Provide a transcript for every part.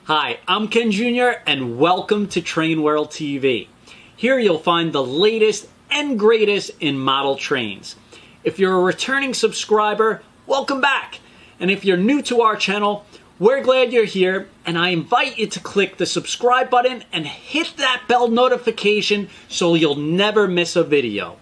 Hi, I'm Ken Jr. and welcome to Train World TV. Here you'll find the latest and greatest in model trains. If you're a returning subscriber, welcome back. And if you're new to our channel, we're glad you're here, and I invite you to click the subscribe button and hit that bell notification so you'll never miss a video.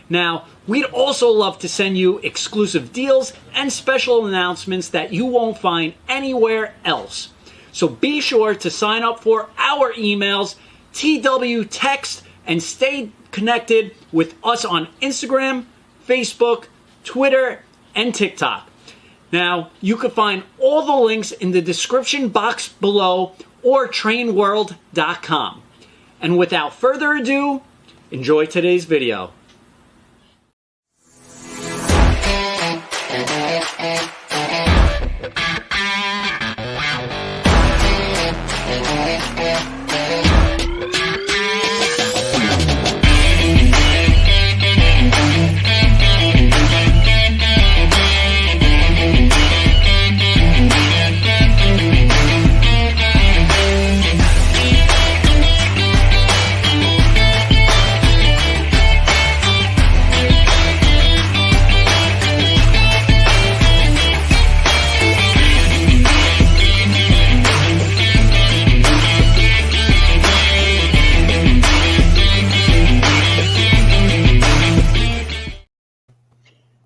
Now, we'd also love to send you exclusive deals and special announcements that you won't find anywhere else. So be sure to sign up for our emails, TW Text, and stay connected with us on Instagram, Facebook, Twitter, and TikTok. Now, you can find all the links in the description box below or trainworld.com. And without further ado, enjoy today's video.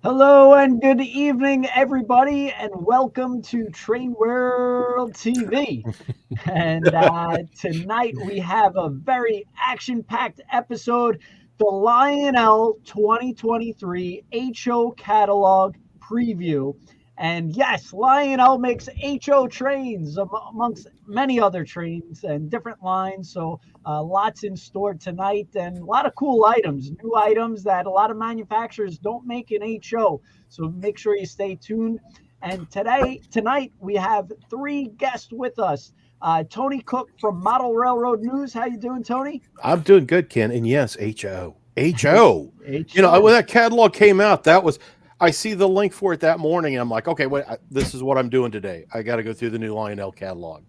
Hello and good evening, everybody, and welcome to Train World TV. And tonight we have a very action-packed episode, the Lionel 2023 HO Catalog Preview. And yes, Lionel makes HO trains amongst many other trains and different lines. So lots in store tonight and a lot of cool items, new items that a lot of manufacturers don't make in HO. So make sure you stay tuned. And tonight we have three guests with us. Tony Cook from Model Railroad News. How you doing, Tony? I'm doing good, Ken. And yes, HO. HO. You know, when that catalog came out, I see the link for it that morning, and I'm like, okay, wait, this is what I'm doing today. I got to go through the new Lionel catalog.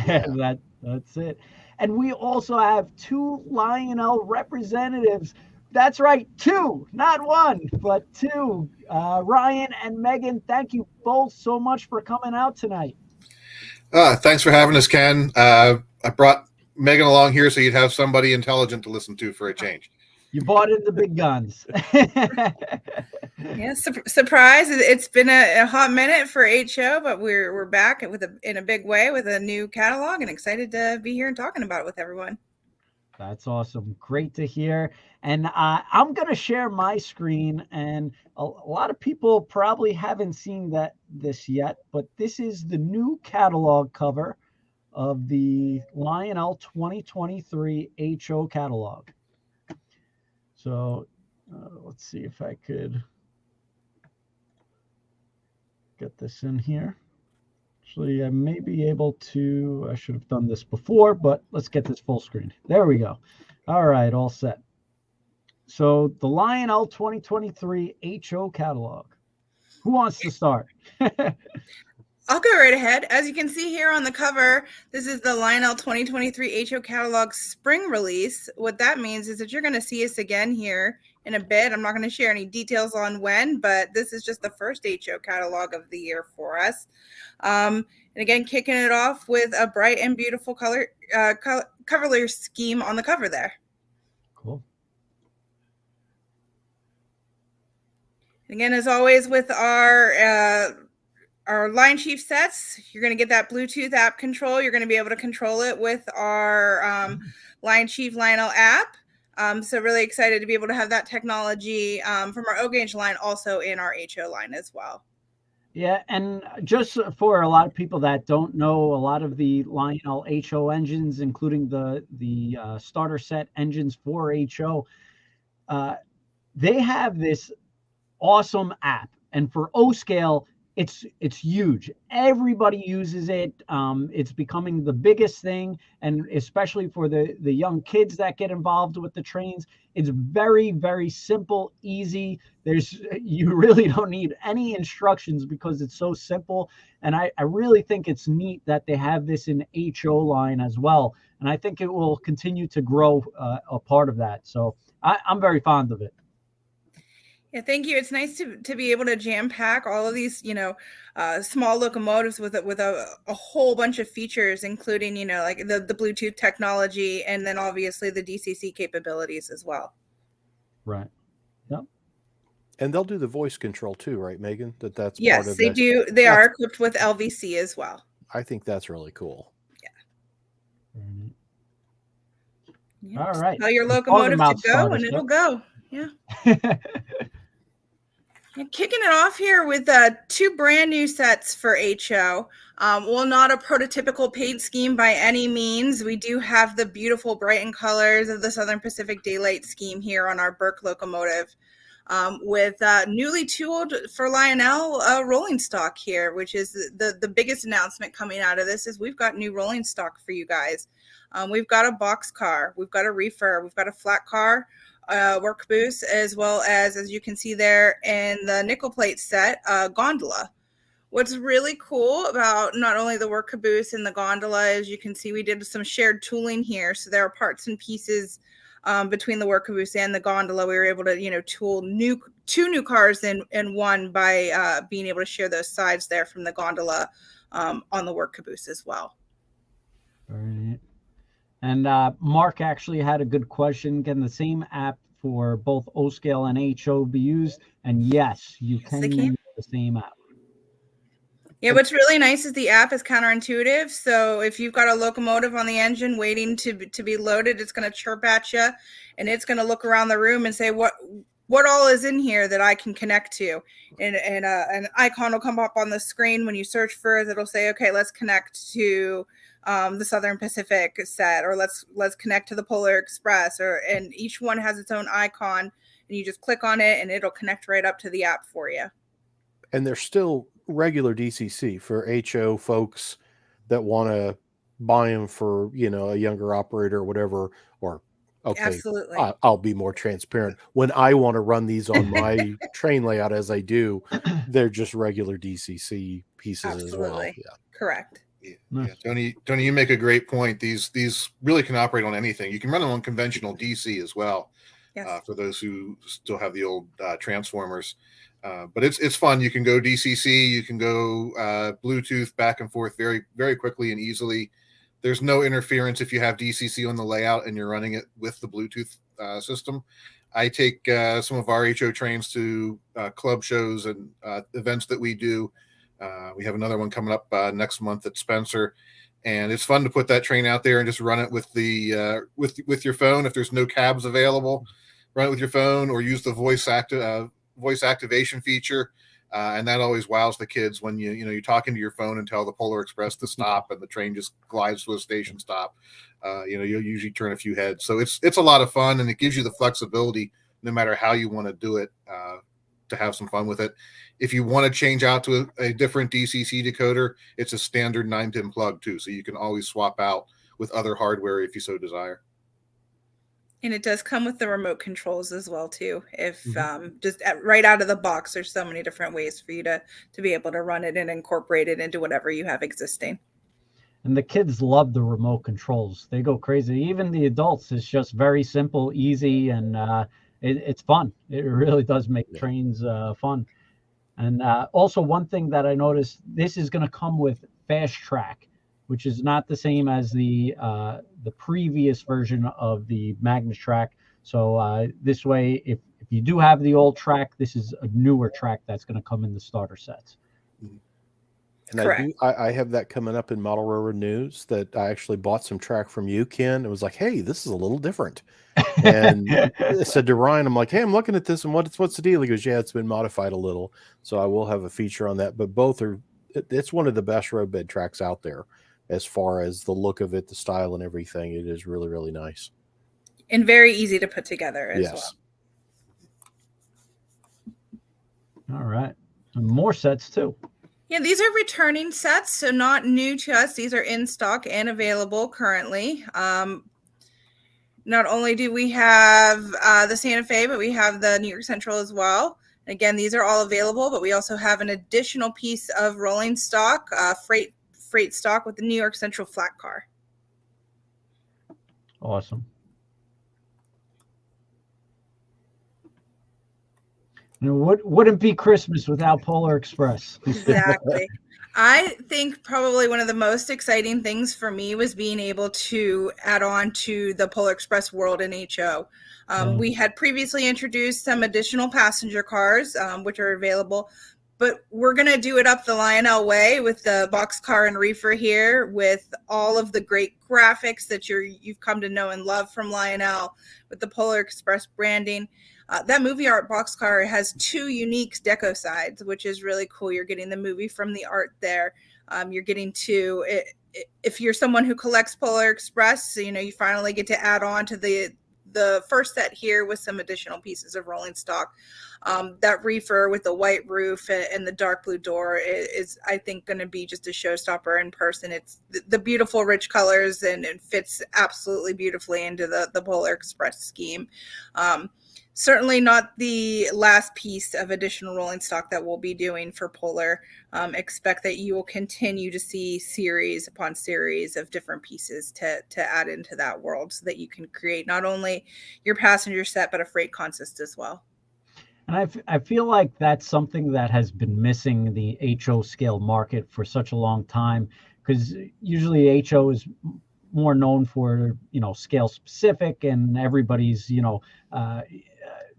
Yeah. That's it. And we also have two Lionel representatives. That's right, two, not one, but two. Ryan and Megan, thank you both so much for coming out tonight. Thanks for having us, Ken. I brought Megan along here so you'd have somebody intelligent to listen to for a change. You bought in the big guns. Yeah, surprise! It's been a hot minute for HO, but we're back in a big way with a new catalog, and excited to be here and talking about it with everyone. That's awesome. Great to hear. And I'm going to share my screen, and a lot of people probably haven't seen this yet, but this is the new catalog cover of the Lionel 2023 HO catalog. So let's see if I could get this in here. Actually, I may be able to, I should have done this before, but let's get this full screen. There we go. All right, all set. So the Lionel 2023 HO catalog. Who wants to start? I'll go right ahead. As you can see here on the cover, this is the Lionel 2023 HO catalog spring release. What that means is that you're going to see us again here in a bit. I'm not going to share any details on when, but this is just the first HO catalog of the year for us. And again, kicking it off with a bright and beautiful color scheme on the cover there. Cool. And again, as always, with our Line Chief sets, you're going to get that Bluetooth app control. You're going to be able to control it with our Line Chief Lionel app. So really excited to be able to have that technology from our O-Gauge line also in our HO line as well. Yeah, and just for a lot of people that don't know, a lot of the Lionel HO engines, including the starter set engines for HO, they have this awesome app. And for O-Scale, it's huge. Everybody uses it. It's becoming the biggest thing, and especially for the young kids that get involved with the trains, it's very, very simple, easy. You really don't need any instructions because it's so simple. And I really think it's neat that they have this in HO line as well. And I think it will continue to grow a part of that. So I'm very fond of it. Yeah, thank you. It's nice to be able to jam pack all of these, small locomotives with a whole bunch of features, including, like the Bluetooth technology, and then obviously the DCC capabilities as well. Right. Yep. And they'll do the voice control too, right, Megan? That's yes, part of they that. do. They are equipped with LVC as well. I think that's really cool. Yeah. Yep. All right. Tell your locomotive to go, and it'll go. Yeah. And kicking it off here with 2 brand new sets for HO. Well, not a prototypical paint scheme by any means. We do have the beautiful brightened colors of the Southern Pacific Daylight scheme here on our Burke locomotive, with newly tooled for Lionel rolling stock here, which is the biggest announcement coming out of this is we've got new rolling stock for you guys. We've got a box car, we've got a reefer, we've got a flat car, work caboose, as well as you can see there in the nickel plate set, gondola. What's really cool about not only the work caboose and the gondola is you can see we did some shared tooling here. So there are parts and pieces between the work caboose and the gondola. We were able to, tool 2 new cars in one by being able to share those sides there from the gondola on the work caboose as well. Right. And Mark actually had a good question. Can the same app for both O-scale and HO be used? And yes, you can use the same app. Yeah, what's really nice is the app is counterintuitive. So if you've got a locomotive on the engine waiting to be loaded, it's going to chirp at you, and it's going to look around the room and say, what all is in here that I can connect to? And an icon will come up on the screen when you search for it. It'll say, okay, let's connect to the Southern Pacific set, or let's connect to the Polar Express, and each one has its own icon, and you just click on it and it'll connect right up to the app for you. And there's still regular DCC for HO folks that want to buy them for, a younger operator or whatever, or okay, absolutely. I'll be more transparent. When I want to run these on my train layout as I do, they're just regular DCC pieces absolutely. As well. Yeah. Correct. Yeah, Tony, you make a great point. These really can operate on anything. You can run them on conventional DC as well. Yes. For those who still have the old transformers, but it's fun. You can go DCC, you can go Bluetooth back and forth very, very quickly and easily. There's no interference if you have DCC on the layout and you're running it with the Bluetooth system. I take some of our HO trains to club shows and events that we do. We have another one coming up next month at Spencer, and it's fun to put that train out there and just run it with the with your phone. If there's no cabs available, run it with your phone or use the voice activation feature, and that always wows the kids when you're talking to your phone and tell the Polar Express to stop, and the train just glides to a station stop. You'll usually turn a few heads, so it's a lot of fun, and it gives you the flexibility no matter how you want to do it to have some fun with it. If you want to change out to a different DCC decoder, it's a standard 9-pin plug too, so you can always swap out with other hardware if you so desire. And it does come with the remote controls as well too. If just right out of the box, there's so many different ways for you to be able to run it and incorporate it into whatever you have existing. And the kids love the remote controls. They go crazy. Even the adults, it's just very simple, easy, and it's fun. It really does make trains fun. And also one thing that I noticed, this is going to come with Fast Track, which is not the same as the previous version of the Magnus track. So this way, if you do have the old track, this is a newer track that's going to come in the starter sets. And I have that coming up in Model Railroad News, that I actually bought some track from you, Ken. It was like, hey, this is a little different. And I said to Ryan, I'm like, hey, I'm looking at this, and what's the deal? He goes, yeah, it's been modified a little. So I will have a feature on that. But both it's one of the best roadbed tracks out there as far as the look of it, the style and everything. It is really, really nice. And very easy to put together as well. All right. And more sets too. Yeah, these are returning sets, so not new to us. These are in stock and available currently. Not only do we have the Santa Fe, but we have the New York Central as well. And again, these are all available, but we also have an additional piece of rolling stock, freight stock with the New York Central flat car. Awesome. You know, wouldn't be Christmas without Polar Express. Exactly. I think probably one of the most exciting things for me was being able to add on to the Polar Express world in HO. We had previously introduced some additional passenger cars, which are available, but we're going to do it up the Lionel way with the boxcar and reefer here, with all of the great graphics that you've come to know and love from Lionel, with the Polar Express branding. That movie art boxcar has 2 unique deco sides, which is really cool. You're getting the movie from the art there. You're getting to, if you're someone who collects Polar Express, you know, you finally get to add on to the first set here with some additional pieces of rolling stock. That reefer with the white roof and the dark blue door is I think, going to be just a showstopper in person. It's the beautiful, rich colors, and it fits absolutely beautifully into the Polar Express scheme. Certainly not the last piece of additional rolling stock that we'll be doing for Polar. Expect that you will continue to see series upon series of different pieces to add into that world, so that you can create not only your passenger set, but a freight consist as well. And I feel like that's something that has been missing the HO scale market for such a long time, because usually HO is more known for, you know, scale specific, and everybody's, you know,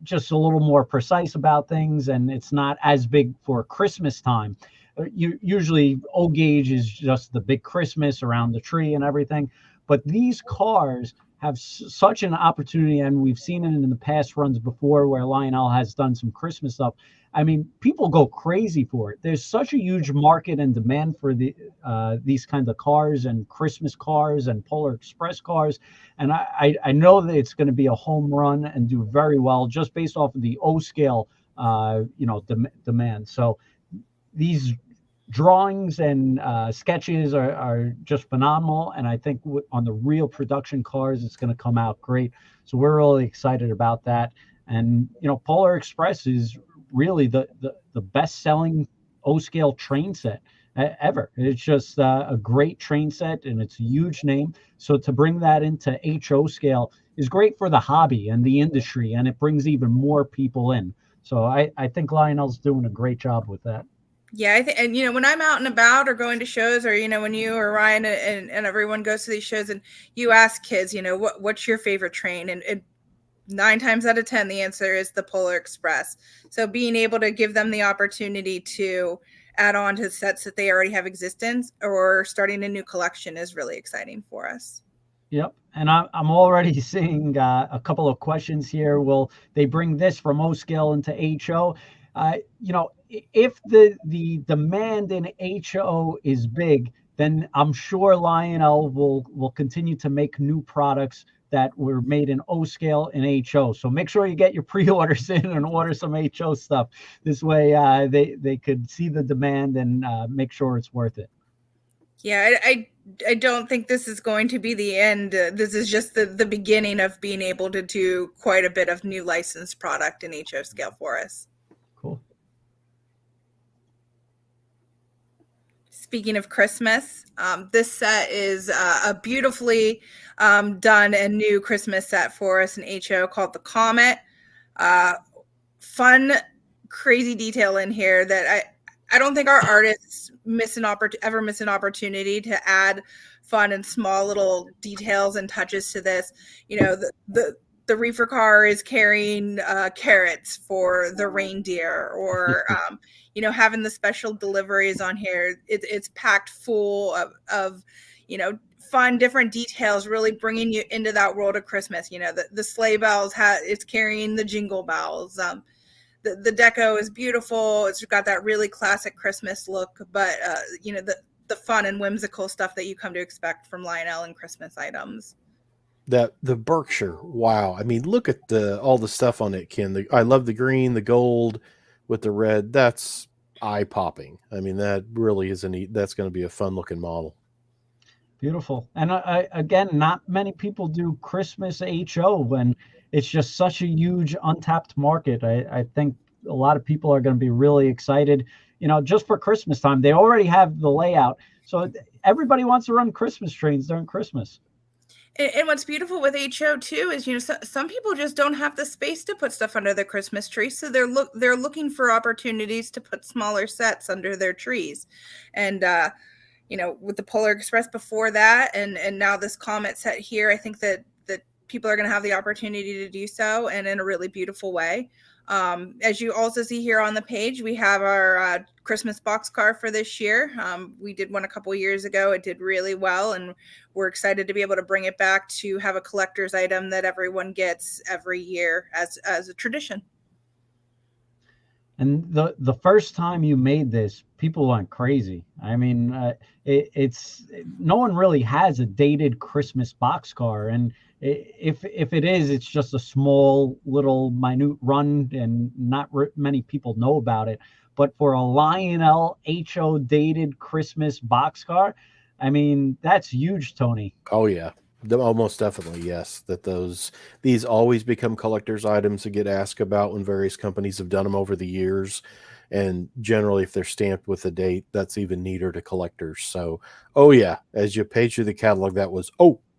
just a little more precise about things, and it's not as big for Christmas time. Usually O gauge is just the big Christmas around the tree and everything, but these cars have such an opportunity, and we've seen it in the past runs before where Lionel has done some Christmas stuff. I mean, people go crazy for it. There's such a huge market and demand for these kinds of cars, and Christmas cars and Polar Express cars. And I know that it's going to be a home run and do very well just based off of the O scale, you know, demand. So these drawings and sketches are just phenomenal. And I think on the real production cars, it's going to come out great. So we're really excited about that. And, you know, Polar Express is really the best selling O scale train set ever. It's just a great train set, and it's a huge name. So to bring that into HO scale is great for the hobby and the industry, and it brings even more people in. So I think Lionel's doing a great job with that. Yeah, and you know, when I'm out and about or going to shows, or you know, when you or Ryan and everyone goes to these shows, and you ask kids, you know, what's your favorite train, and 9 times out of 10, the answer is the Polar Express. So being able to give them the opportunity to add on to sets that they already have existence, or starting a new collection, is really exciting for us. Yep. And I'm already seeing a couple of questions here. Will they bring this from O scale into HO? You know, if the demand in HO is big, then I'm sure Lionel will continue to make new products that were made in O scale and HO. So make sure you get your pre-orders in and order some HO stuff. This way they could see the demand and make sure it's worth it. Yeah, I don't think this is going to be the end. This is just the beginning of being able to do quite a bit of new licensed product in HO scale for us. Cool. Speaking of Christmas, this set is a beautifully done and new Christmas set for us in HO called the Comet. Fun, crazy detail in here that I don't think our artists ever miss an opportunity to add fun and small little details and touches to this. You know, the reefer car is carrying carrots for the reindeer, or you know, having the special deliveries on here. It's packed full of you know, fun, different details, really bringing you into that world of Christmas. You know, the sleigh bells it's carrying the jingle bells. The deco is beautiful. It's got that really classic Christmas look, but you know, the fun and whimsical stuff that you come to expect from Lionel and Christmas items. The Berkshire, wow! I mean, look at all the stuff on it, Ken. I love the green, the gold with the red. That's eye popping. I mean, that really is that's going to be a fun looking model. Beautiful. And again, not many people do Christmas HO when it's just such a huge untapped market. I think a lot of people are going to be really excited, just for Christmas time. They already have the layout. So everybody wants to run Christmas trains during Christmas. And what's beautiful with HO too is, some people just don't have the space to put stuff under their Christmas tree. So they're looking for opportunities to put smaller sets under their trees. And, with the Polar Express before that, and now this Comet set here, I think that people are going to have the opportunity to do so, and in a really beautiful way. As you also see here on the page, we have our Christmas box car for this year. We did one a couple years ago. It did really well, and we're excited to be able to bring it back to have a collector's item that everyone gets every year as a tradition. And the first time you made this, people went crazy. I mean, it's no one really has a dated Christmas boxcar, and if it is, it's just a small little minute run, and not many people know about it. But for a Lionel HO dated Christmas boxcar, I mean, that's huge, Tony. Oh yeah. Almost definitely, yes. That these always become collector's items that get asked about when various companies have done them over the years. And generally, if they're stamped with a date, that's even neater to collectors. So, oh yeah, as you page through the catalog, that was,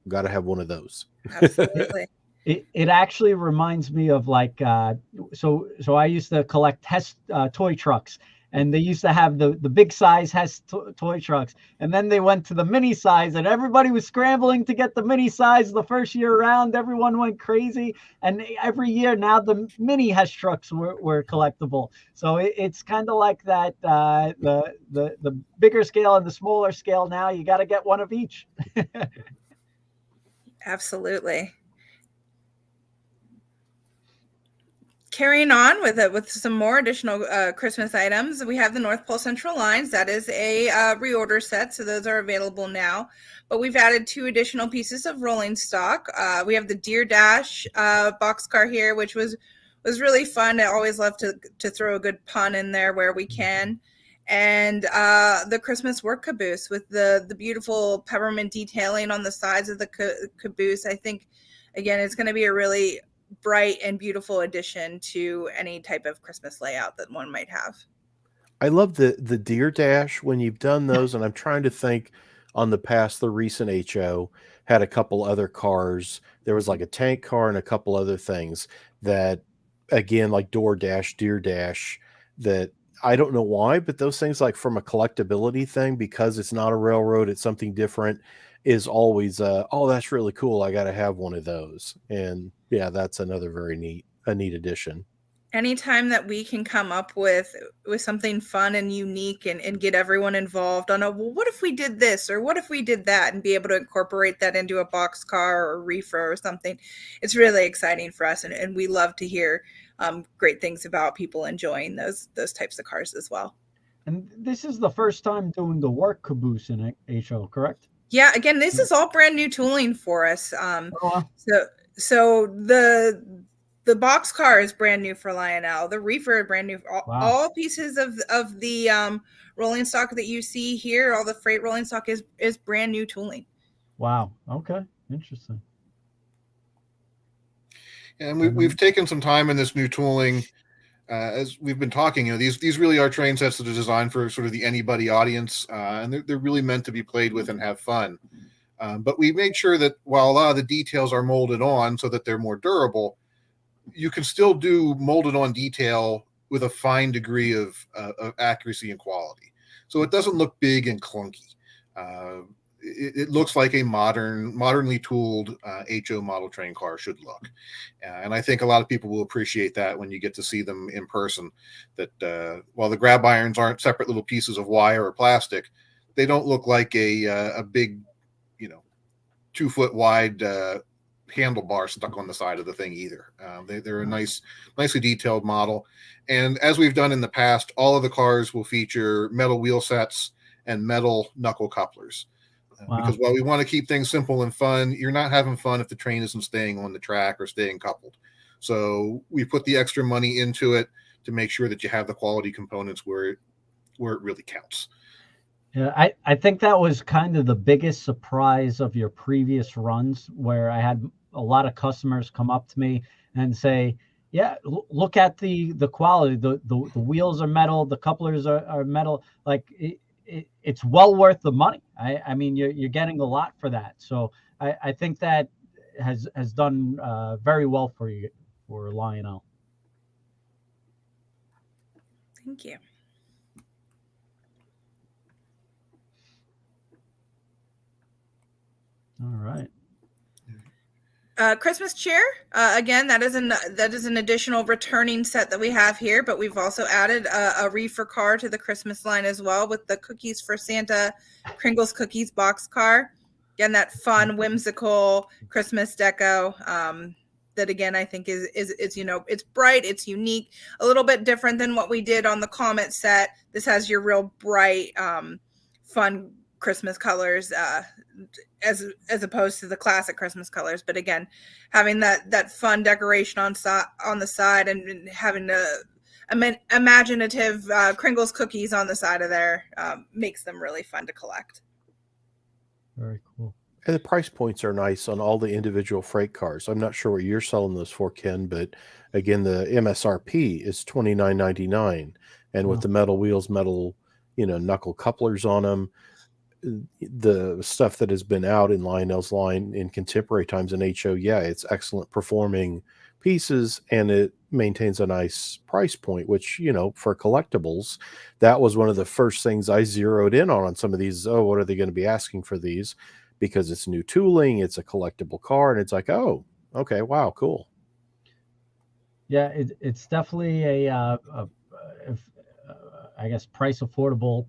got to have one of those. Absolutely. It actually reminds me of so I used to collect test toy trucks. And they used to have the big size toy trucks. And then they went to the mini size, and everybody was scrambling to get the mini size the first year around. Everyone went crazy. And every year now the mini has trucks were collectible. So it's kind of like that, the bigger scale and the smaller scale now, you got to get one of each. Absolutely. Carrying on with some more additional Christmas items, we have the North Pole Central lines. That is a reorder set, so those are available now. But we've added 2 additional pieces of rolling stock. We have the Deer Dash boxcar here, which was really fun. I always love to throw a good pun in there where we can. And the Christmas work caboose with the beautiful peppermint detailing on the sides of the caboose. I think, again, it's going to be a really bright and beautiful addition to any type of Christmas layout that one might have. I love the Deer Dash when you've done those, and I'm trying to think on the recent HO had a couple other cars. There was like a tank car and a couple other things that, again, like Door Dash, Deer Dash, that I don't know why, but those things, like from a collectability thing, because it's not a railroad, it's something different, is always that's really cool. I got to have one of those. And yeah, that's another very neat addition. Anytime that we can come up with something fun and unique and get everyone involved on what if we did this or what if we did that, and be able to incorporate that into a boxcar or a reefer or something, it's really exciting for us. And we love to hear great things about people enjoying those types of cars as well. And this is the first time doing the work caboose in HO, correct? Yeah, again, this is all brand new tooling for us. So the box car is brand new for Lionel. The reefer is brand new. All pieces of the rolling stock that you see here, all the freight rolling stock is brand new tooling. Wow. Okay. Interesting. And we've taken some time in this new tooling. As we've been talking, these really are train sets that are designed for sort of the anybody audience, and they're really meant to be played with and have fun. But we made sure that while a lot of the details are molded on so that they're more durable, you can still do molded on detail with a fine degree of accuracy and quality. So it doesn't look big and clunky. It looks like a modernly tooled HO model train car should look. And I think a lot of people will appreciate that when you get to see them in person, that while the grab irons aren't separate little pieces of wire or plastic, they don't look like a big, 2 foot wide handlebar stuck on the side of the thing either. They're a nicely detailed model. And as we've done in the past, all of the cars will feature metal wheel sets and metal knuckle couplers. Because while we want to keep things simple and fun, you're not having fun if the train isn't staying on the track or staying coupled. So we put the extra money into it to make sure that you have the quality components where where it really counts. Yeah, I think that was kind of the biggest surprise of your previous runs, where I had a lot of customers come up to me and say, yeah, look at the quality. The wheels are metal, the couplers are metal. Like it's well worth the money. I mean, you're getting a lot for that. So I think that has done very well for you, for Lionel. Thank you. All right. Christmas cheer. Again, that is an additional returning set that we have here, but we've also added a reefer car to the Christmas line as well, with the Cookies for Santa Kringles Cookies box car. Again, that fun, whimsical Christmas deco. That again, I think is it's bright, it's unique, a little bit different than what we did on the Comet set. This has your real bright, fun Christmas colors, as opposed to the classic Christmas colors. But again, having that fun decoration on the side, and having the imaginative Kringles cookies on the side of there makes them really fun to collect. Very cool. And the price points are nice on all the individual freight cars. I'm not sure what you're selling those for, Ken, but again, the MSRP is $29.99, and with the metal wheels, metal, knuckle couplers on them, the stuff that has been out in Lionel's line in contemporary times in HO, it's excellent performing pieces, and it maintains a nice price point, which, for collectibles, that was one of the first things I zeroed in on some of these. Oh, what are they going to be asking for these? Because it's new tooling, it's a collectible car, and it's like, oh, okay, wow, cool. Yeah, it's definitely I guess, price affordable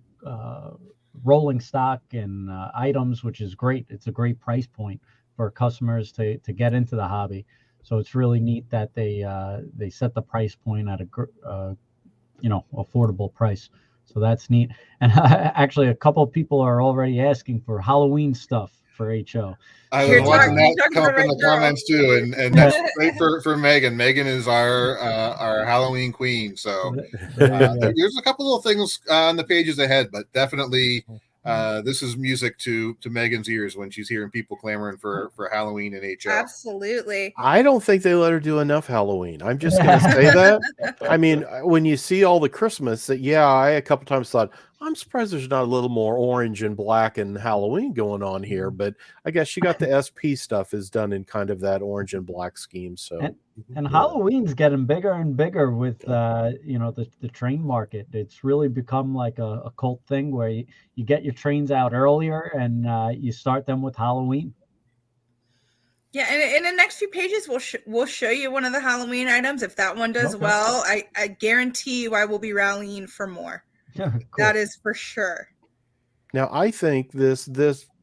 rolling stock and items, which is great. It's a great price point for customers to get into the hobby. So it's really neat that they set the price point at a affordable price. So that's neat. And actually, a couple of people are already asking for Halloween stuff for HO. I was watching that come up in the comments too, and that's great for Megan. Megan is our Halloween queen. So there's a couple of things on the pages ahead, but definitely this is music to Megan's ears when she's hearing people clamoring for Halloween in HO. Absolutely. I don't think they let her do enough Halloween. I'm just going to say that. I mean, when you see all the Christmas, I a couple times thought, I'm surprised there's not a little more orange and black and Halloween going on here. But I guess she got the SP stuff is done in kind of that orange and black scheme. So and Halloween's getting bigger and bigger with the train market. It's really become like a cult thing where you get your trains out earlier and you start them with Halloween. Yeah, and in the next few pages, we'll show you one of the Halloween items. If that one does well, I guarantee you I will be rallying for more. Yeah, cool. That is for sure. Now, I think this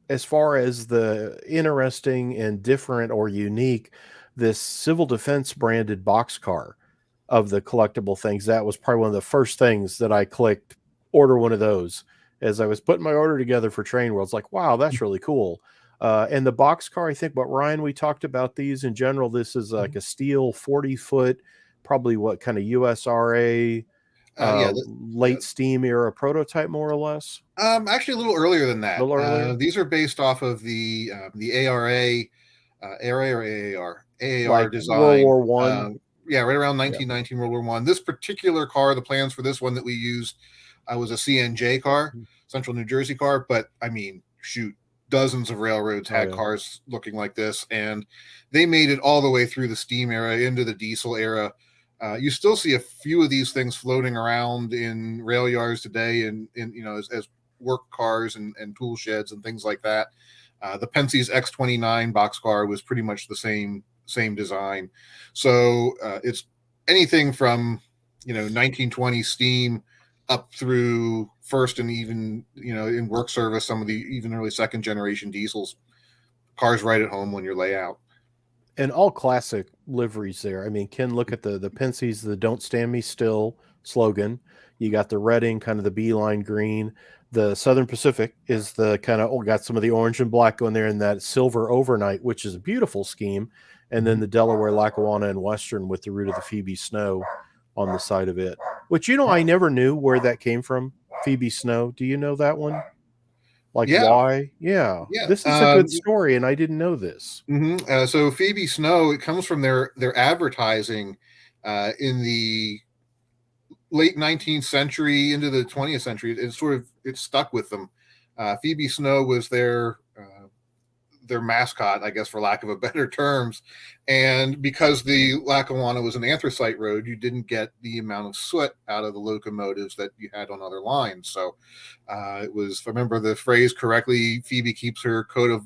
as far as the interesting and different or unique, this civil defense branded boxcar of the collectible things, that was probably one of the first things that I clicked order one of those as I was putting my order together for Train World. It's like, wow, that's really cool. And the boxcar, I think, but Ryan, we talked about these in general. This is like a steel 40-foot, probably what kind of USRA late steam era prototype, more or less. Actually, a little earlier than that. These are based off of the ARA, ARA or AAR, like design. World War One. Right around 1919, World War One. This particular car, the plans for this one that we used, was a CNJ car, Central New Jersey car. But I mean, shoot, dozens of railroads had cars looking like this, and they made it all the way through the steam era into the diesel era. You still see a few of these things floating around in rail yards today, and as work cars and tool sheds and things like that. The Penske's X29 boxcar was pretty much the same design. So it's anything from 1920 steam up through first and even in work service, some of the even early second generation diesels. Cars right at home when you're layout. And all classic liveries there. I mean, Ken, look at the Penske's, the "Don't Stand Me Still" slogan. You got the redding, kind of the beeline green. The Southern Pacific is the kind of got some of the orange and black going there, and that silver overnight, which is a beautiful scheme. And then the Delaware, Lackawanna, and Western with the root of the Phoebe Snow on the side of it. Which I never knew where that came from. Phoebe Snow. Do you know that one? Like Yeah. why? Yeah. This is a good story, and I didn't know this. So Phoebe Snow, it comes from their advertising in the late 19th century into the 20th century. It stuck with them. Phoebe Snow was their mascot, I guess, for lack of a better terms. And because the Lackawanna was an anthracite road, you didn't get the amount of soot out of the locomotives that you had on other lines. So it was, if I remember the phrase correctly, Phoebe keeps her coat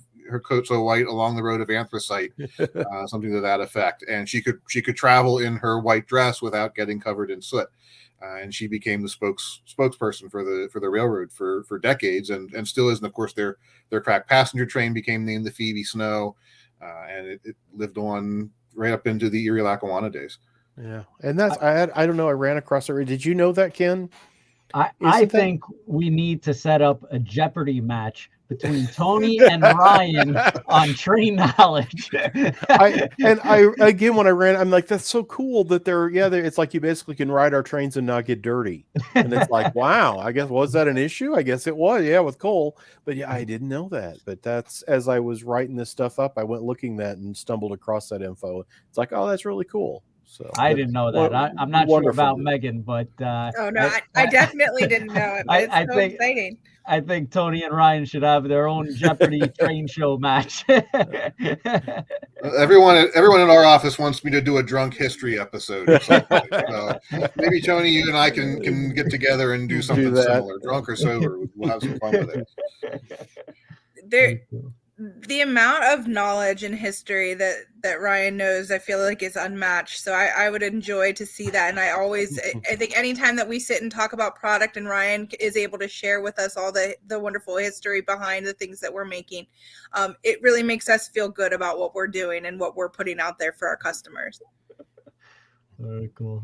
so white along the road of anthracite, something to that effect. And she could travel in her white dress without getting covered in soot. And she became the spokesperson for the railroad for decades, and still is. And of course, their crack passenger train became named the Phoebe Snow, and it lived on right up into the Erie Lackawanna days. Yeah, and that's I don't know. I ran across it. Did you know that, Ken? I think we need to set up a Jeopardy match between Tony and Ryan on train knowledge. Again, when I ran, I'm like, that's so cool that it's like you basically can ride our trains and not get dirty. And it's like, wow, I guess, was that an issue? I guess it was, with coal. But yeah, I didn't know that. But that's, as I was writing this stuff up, I went looking that and stumbled across that info. It's like, oh, that's really cool. So I didn't know that. I'm not sure about Megan, but I definitely didn't know it. But it's so exciting. I think Tony and Ryan should have their own Jeopardy train show match. Everyone in our office wants me to do a drunk history episode. So maybe Tony, you and I can get together and do something similar, drunk or sober. We'll have some fun with it. The amount of knowledge and history that Ryan knows, I feel like is unmatched. So I would enjoy to see that. And I think anytime that we sit and talk about product and Ryan is able to share with us all the wonderful history behind the things that we're making, it really makes us feel good about what we're doing and what we're putting out there for our customers. Very cool.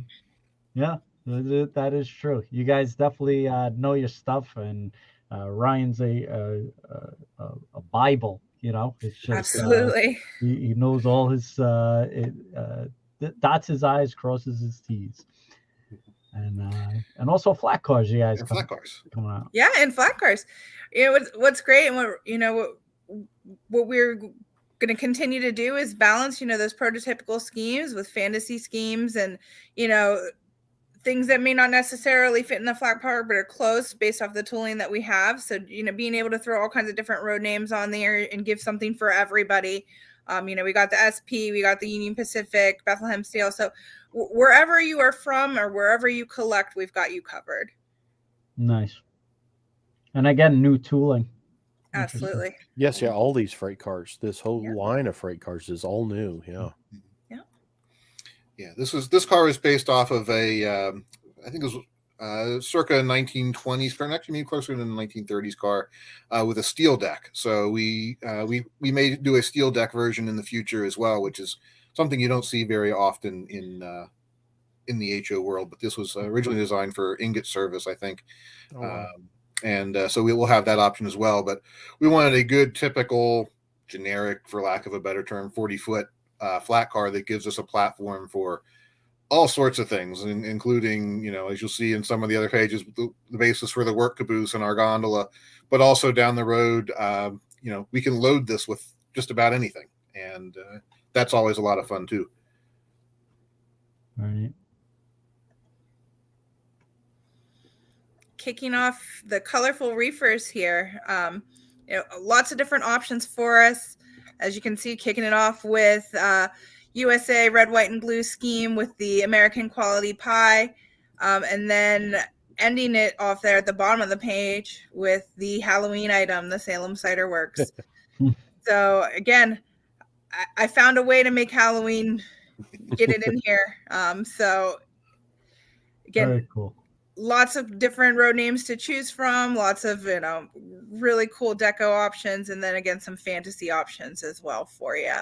Yeah, that is true. You guys definitely know your stuff, and Ryan's a Bible, it's just absolutely. He knows all his dots his I's, crosses his T's, and also flat cars. You guys flat cars coming out. Yeah, and flat cars. What's great, and what we're going to continue to do is balance those prototypical schemes with fantasy schemes, and things that may not necessarily fit in the flat car, but are close based off the tooling that we have. So, being able to throw all kinds of different road names on there and give something for everybody. We got the SP, we got the Union Pacific, Bethlehem Steel. So wherever you are from or wherever you collect, we've got you covered. Nice. And again, new tooling. Absolutely. Yes. Yeah. All these freight cars, this whole line of freight cars is all new. Yeah. Yeah, this car is based off of a, I think it was circa 1920s car, actually maybe closer to the 1930s car, with a steel deck. So we may do a steel deck version in the future as well, which is something you don't see very often in the HO world. But this was originally designed for ingot service, I think. Oh, wow. So we will have that option as well. But we wanted a good, typical, generic, for lack of a better term, 40-foot. Flat car that gives us a platform for all sorts of things, including, as you'll see in some of the other pages, the basis for the work caboose and our gondola, but also down the road, we can load this with just about anything. And that's always a lot of fun too. All right. Kicking off the colorful reefers here. Lots of different options for us. As you can see, kicking it off with USA red, white, and blue scheme with the American quality pie. And then ending it off there at the bottom of the page with the Halloween item, the Salem Cider Works. So again, I found a way to make Halloween, get it in here. So again, very cool. Lots of different road names to choose from, lots of, really cool deco options, and then again, some fantasy options as well for you.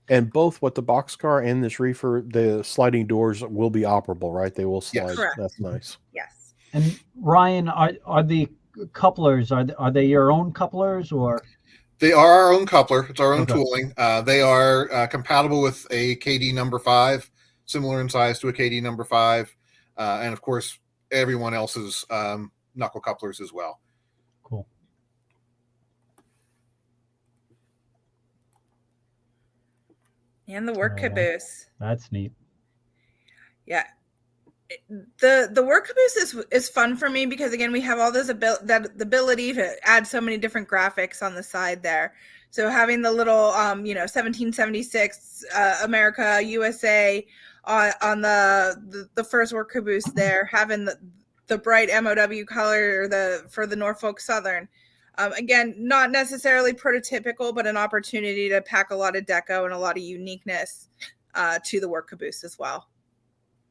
And both with the boxcar and this reefer, the sliding doors will be operable, right? They will slide. Yes, correct. That's nice. Yes. And Ryan, are the couplers, are they your own couplers or? They are our own coupler. It's our own tooling. They are compatible with a KD number 5, similar in size to a KD number 5. And of course, everyone else's knuckle couplers as well. Cool. And the work caboose. That's neat. Yeah. The work caboose is fun for me because, again, we have all this the ability to add so many different graphics on the side there. So having the little 1776 America USA on the first work caboose there, having the bright MOW color for the Norfolk Southern. Again, not necessarily prototypical, but an opportunity to pack a lot of deco and a lot of uniqueness to the work caboose as well.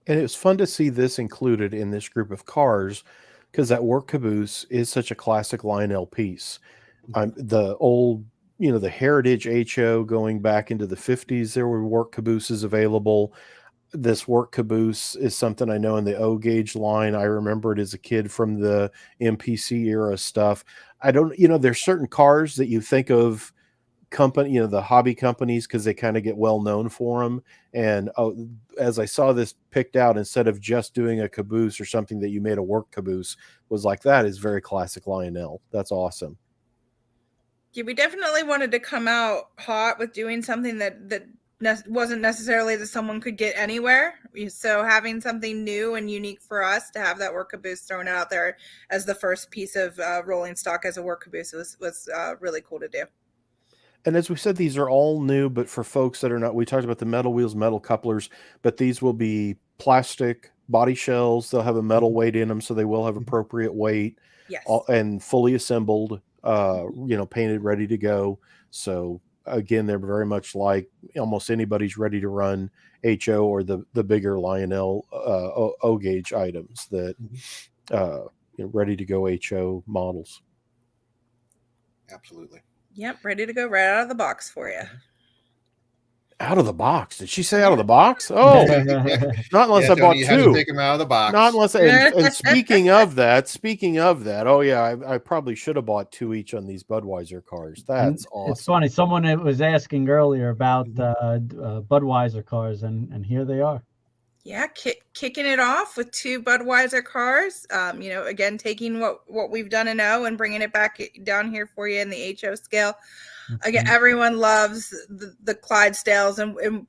And it was fun to see this included in this group of cars because that work caboose is such a classic Lionel piece. The old, the heritage HO going back into the 50s, there were work cabooses available. This work caboose is something I know in the O gauge line. I remember it as a kid from the MPC era stuff. I don't, there's certain cars that you think of company, the hobby companies, because they kind of get well known for them. And as I saw this picked out, instead of just doing a caboose or something that you made a work caboose, was like, that is very classic Lionel. That's awesome. Yeah, we definitely wanted to come out hot with doing something that wasn't necessarily that someone could get anywhere. So having something new and unique for us to have that work caboose thrown out there as the first piece of rolling stock as a work caboose was really cool to do. And as we said, these are all new, but for folks that are not, we talked about the metal wheels, metal couplers, but these will be plastic body shells. They'll have a metal weight in them, so they will have appropriate weight. Yes. And fully assembled, painted, ready to go. So again, they're very much like almost anybody's ready to run HO or the bigger Lionel O gauge items that ready to go HO models. Absolutely. Yep, ready to go right out of the box for you. Out of the box? Did she say out of the box? Oh, not unless I bought you two. had to take them out of the box. Not unless. And speaking of that, oh yeah, I probably should have bought two each on these Budweiser cars. That's awesome. It's funny. Someone was asking earlier about Budweiser cars, and here they are. Yeah, kicking it off with two Budweiser cars. Again, taking what we've done in O and bringing it back down here for you in the HO scale. Again, everyone loves the Clydesdales and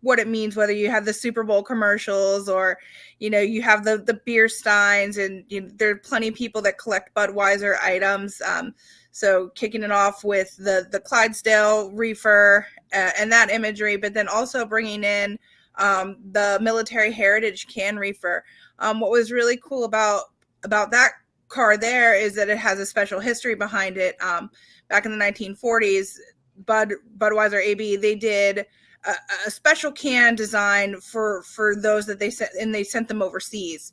what it means, whether you have the Super Bowl commercials or, you have the beer steins, and there are plenty of people that collect Budweiser items. So kicking it off with the Clydesdale reefer and that imagery, but then also bringing in the military heritage can reefer. What was really cool about that car there is that it has a special history behind it. Back in the 1940s, Budweiser AB, they did a special can design for those that they sent, and they sent them overseas.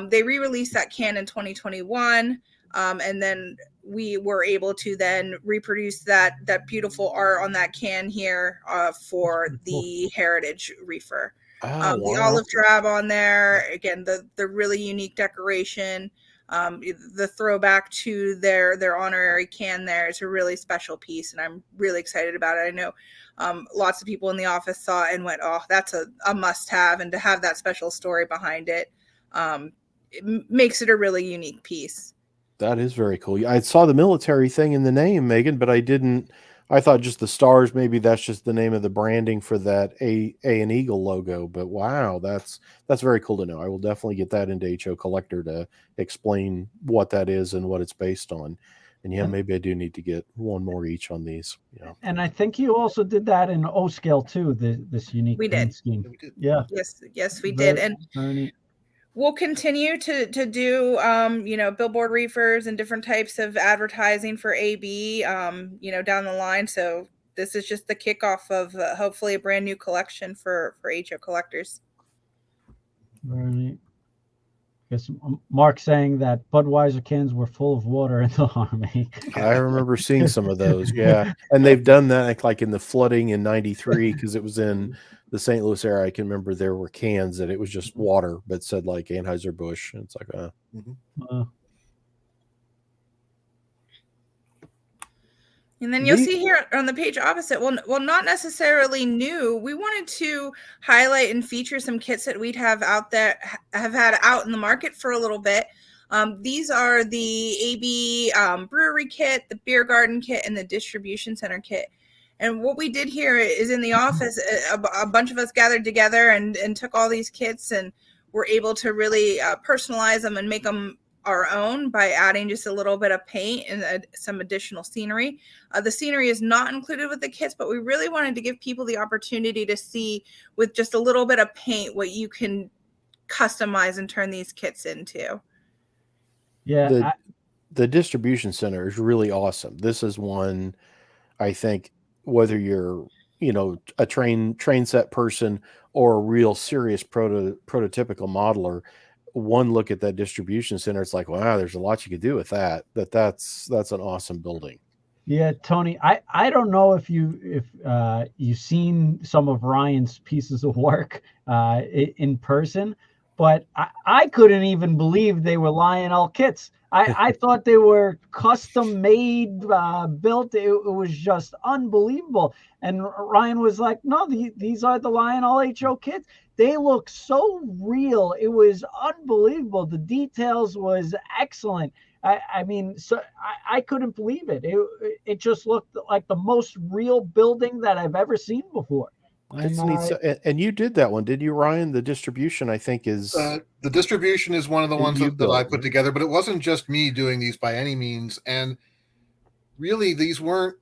They re-released that can in 2021, and then we were able to then reproduce that beautiful art on that can here for the heritage reefer. The olive drab on there, again, the really unique decoration, the throwback to their honorary can there. It's a really special piece, and I'm really excited about it. I know lots of people in the office saw it and went, oh, that's a must-have, and to have that special story behind it, it makes it a really unique piece. That is very cool. I saw the military thing in the name, Megan, but I thought just the stars, maybe that's just the name of the branding for that A and Eagle logo. But wow, that's very cool to know. I will definitely get that into HO Collector to explain what that is and what it's based on. And yeah, maybe I do need to get one more each on these. And I think you also did that in O scale too, this unique scheme. We did. Yeah. Yes, we did. And we'll continue to do, billboard reefers and different types of advertising for AB, down the line. So this is just the kickoff of hopefully a brand new collection for HO collectors. Right. Guess Mark saying that Budweiser cans were full of water in the Army. I remember seeing some of those. Yeah. And they've done that like in the flooding in 93, because it was in the St. Louis area. I can remember there were cans that it was just water, but said like Anheuser-Busch. And it's like, And then you'll see here on the page opposite, well, not necessarily new. We wanted to highlight and feature some kits that we'd have out there, have had out in the market for a little bit. These are the AB Brewery kit, the beer garden kit, and the distribution center kit. And what we did here is in the office, a bunch of us gathered together and took all these kits and were able to really personalize them and make them our own by adding just a little bit of paint and some additional scenery. The scenery is not included with the kits, but we really wanted to give people the opportunity to see with just a little bit of paint what you can customize and turn these kits into. Yeah. The distribution center is really awesome. This is one, I think, whether you're, a train set person or a real serious prototypical modeler, one look at that distribution center, it's like, wow, there's a lot you could do with that. That's an awesome building. Yeah, Tony, I don't know if you've seen some of Ryan's pieces of work in person, but I couldn't even believe they were Lionel kits. I thought they were custom made, built. It was just unbelievable. And Ryan was like, no, these are the Lionel HO kits. They look so real. It was unbelievable. The details was excellent. I mean, so I couldn't believe it. It just looked like the most real building that I've ever seen before. And you did that one, did you, Ryan? The distribution, I think, is the distribution is one of the ones that I put together, but it wasn't just me doing these by any means. And really, these weren't,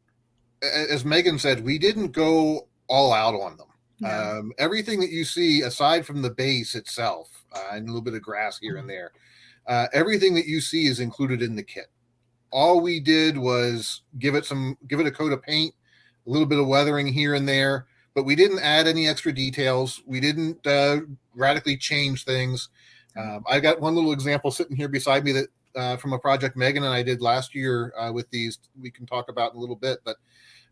as Megan said, we didn't go all out on them. No. Everything that you see, aside from the base itself and a little bit of grass here and there, everything that you see is included in the kit. All we did was give it a coat of paint, a little bit of weathering here and there. But we didn't add any extra details. We didn't radically change things. I got one little example sitting here beside me that from a project Megan and I did last year with these. We can talk about in a little bit, but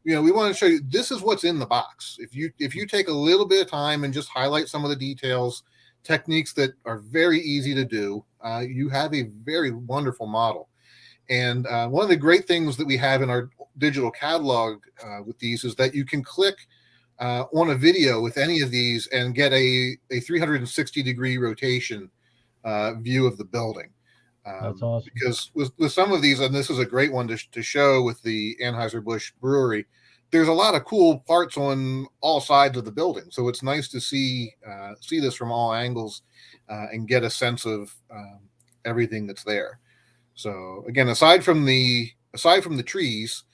we want to show you this is what's in the box. If you take a little bit of time and just highlight some of the details, techniques that are very easy to do, you have a very wonderful model. And one of the great things that we have in our digital catalog with these is that you can click on a video with any of these and get a 360-degree rotation view of the building. That's awesome. Because with some of these, and this is a great one to show with the Anheuser-Busch Brewery, there's a lot of cool parts on all sides of the building. So it's nice to see this from all angles and get a sense of everything that's there. So again, aside from the trees,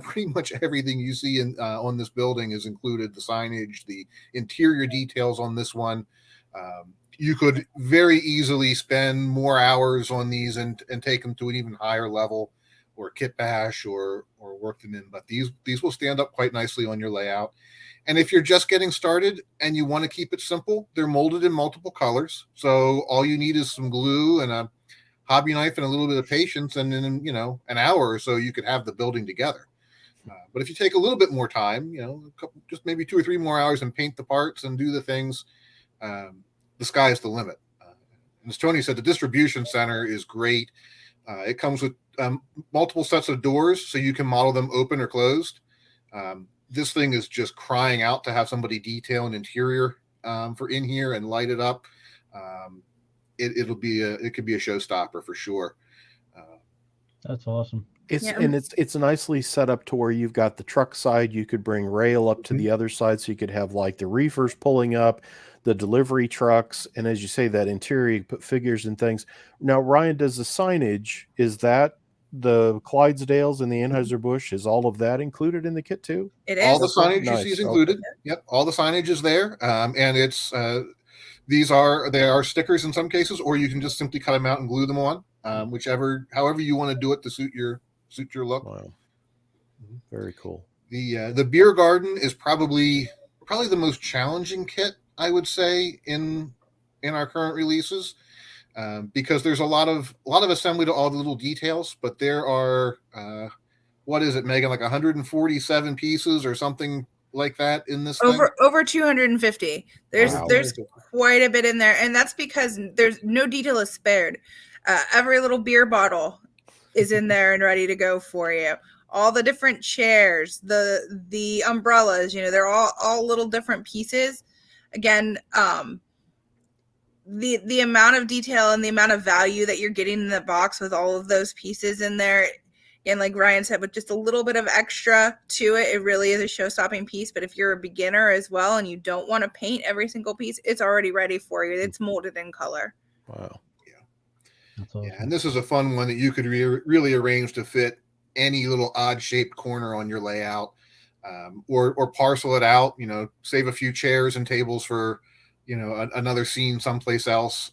pretty much everything you see on this building is included. The signage, the interior details on this one. You could very easily spend more hours on these and take them to an even higher level, or kit bash or work them in. But these will stand up quite nicely on your layout. And if you're just getting started and you want to keep it simple, they're molded in multiple colors. So all you need is some glue and a hobby knife and a little bit of patience, and in an hour or so you could have the building together. But if you take a little bit more time, just maybe 2 or 3 more hours and paint the parts and do the things, the sky is the limit. As Tony said, the distribution center is great. It comes with multiple sets of doors, so you can model them open or closed. This thing is just crying out to have somebody detail an interior for in here and light it up. It could be a showstopper for sure. That's awesome. It's nicely set up to where you've got the truck side. You could bring rail up to the other side, so you could have like the reefers pulling up, the delivery trucks, and as you say, that interior, you put figures and things. Now, Ryan, does the signage, is that the Clydesdales and the Anheuser-Busch, is all of that included in the kit too? It is. All the signage nice. You see is included. Okay. Yep, all the signage is there, and it's they are stickers in some cases, or you can just simply cut them out and glue them on, however you want to do it to suit your look. Wow, very cool. The beer garden is probably the most challenging kit, I would say, in our current releases, because there's a lot of assembly to all the little details, but there are what is it, Megan, like 147 pieces or something like that in this thing? Over 250. There's quite a bit in there, and that's because there's no detail is spared. Every little beer bottle is in there and ready to go for you. All the different chairs, the umbrellas, they're all little different pieces. Again, the amount of detail and the amount of value that you're getting in the box with all of those pieces in there. And like Ryan said, with just a little bit of extra to it, it really is a show-stopping piece. But if you're a beginner as well and you don't want to paint every single piece, it's already ready for you. It's molded in color. Wow. That's awesome. Yeah, and this is a fun one that you could really arrange to fit any little odd-shaped corner on your layout, or parcel it out. Save a few chairs and tables for another scene someplace else.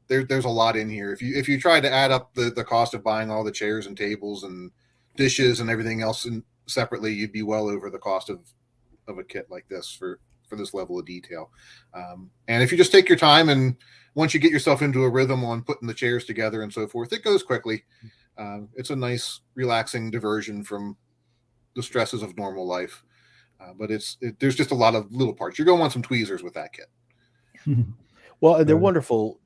There's a lot in here. If you try to add up the cost of buying all the chairs and tables and dishes and everything else separately, you'd be well over the cost of a kit like this for this level of detail. And if you just take your time, and once you get yourself into a rhythm on putting the chairs together and so forth, it goes quickly. It's a nice, relaxing diversion from the stresses of normal life. But there's just a lot of little parts. You're going to want some tweezers with that kit. Well, they're wonderful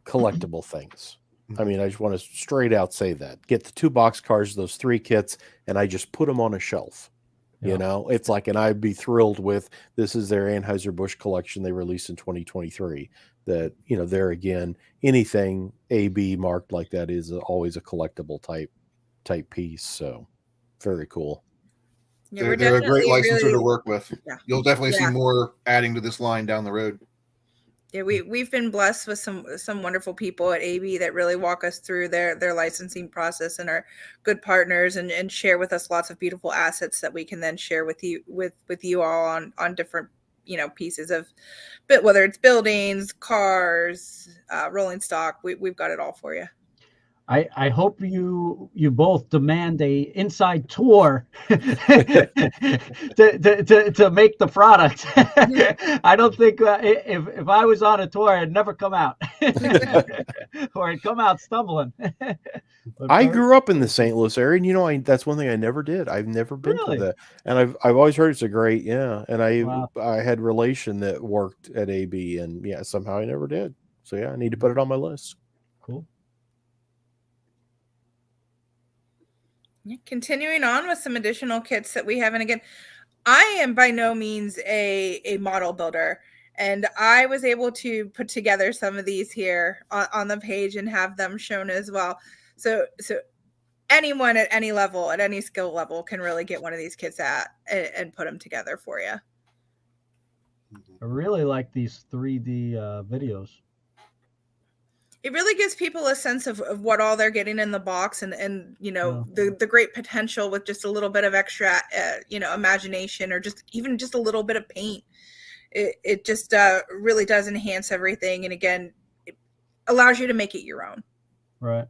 collectible things. I mean, I just want to straight out say that. Get the 2 box cars, those 3 kits, and I just put them on a shelf. Yeah. It's like, and I'd be thrilled with, this is their Anheuser-Busch collection they released in 2023. That, there again, anything AB marked like that is always a collectible type piece. So very cool. Yeah, they're a great licensor really, to work with. Yeah. You'll definitely see more adding to this line down the road. Yeah, we've been blessed with some wonderful people at AB that really walk us through their licensing process and are good partners and share with us lots of beautiful assets that we can then share with you all on different pieces of, but whether it's buildings, cars, rolling stock, we've got it all for you. I hope you both demand a inside tour to make the product. I don't think if I was on a tour, I'd never come out, or I'd come out stumbling. I grew up in the St. Louis area, and that's one thing I never did. I've never been to that, and I've always heard it's a great, and I had relation that worked at AB, and somehow I never did. So I need to put it on my list. Cool. Continuing on with some additional kits that we have. And again, I am by no means a model builder, and I was able to put together some of these here on the page and have them shown as well. So anyone at any level, at any skill level, can really get one of these kits and put them together for you. I really like these 3D videos. It really gives people a sense of what all they're getting in the box, and the great potential with just a little bit of extra imagination, or just a little bit of paint. It just really does enhance everything, and again, it allows you to make it your own. Right.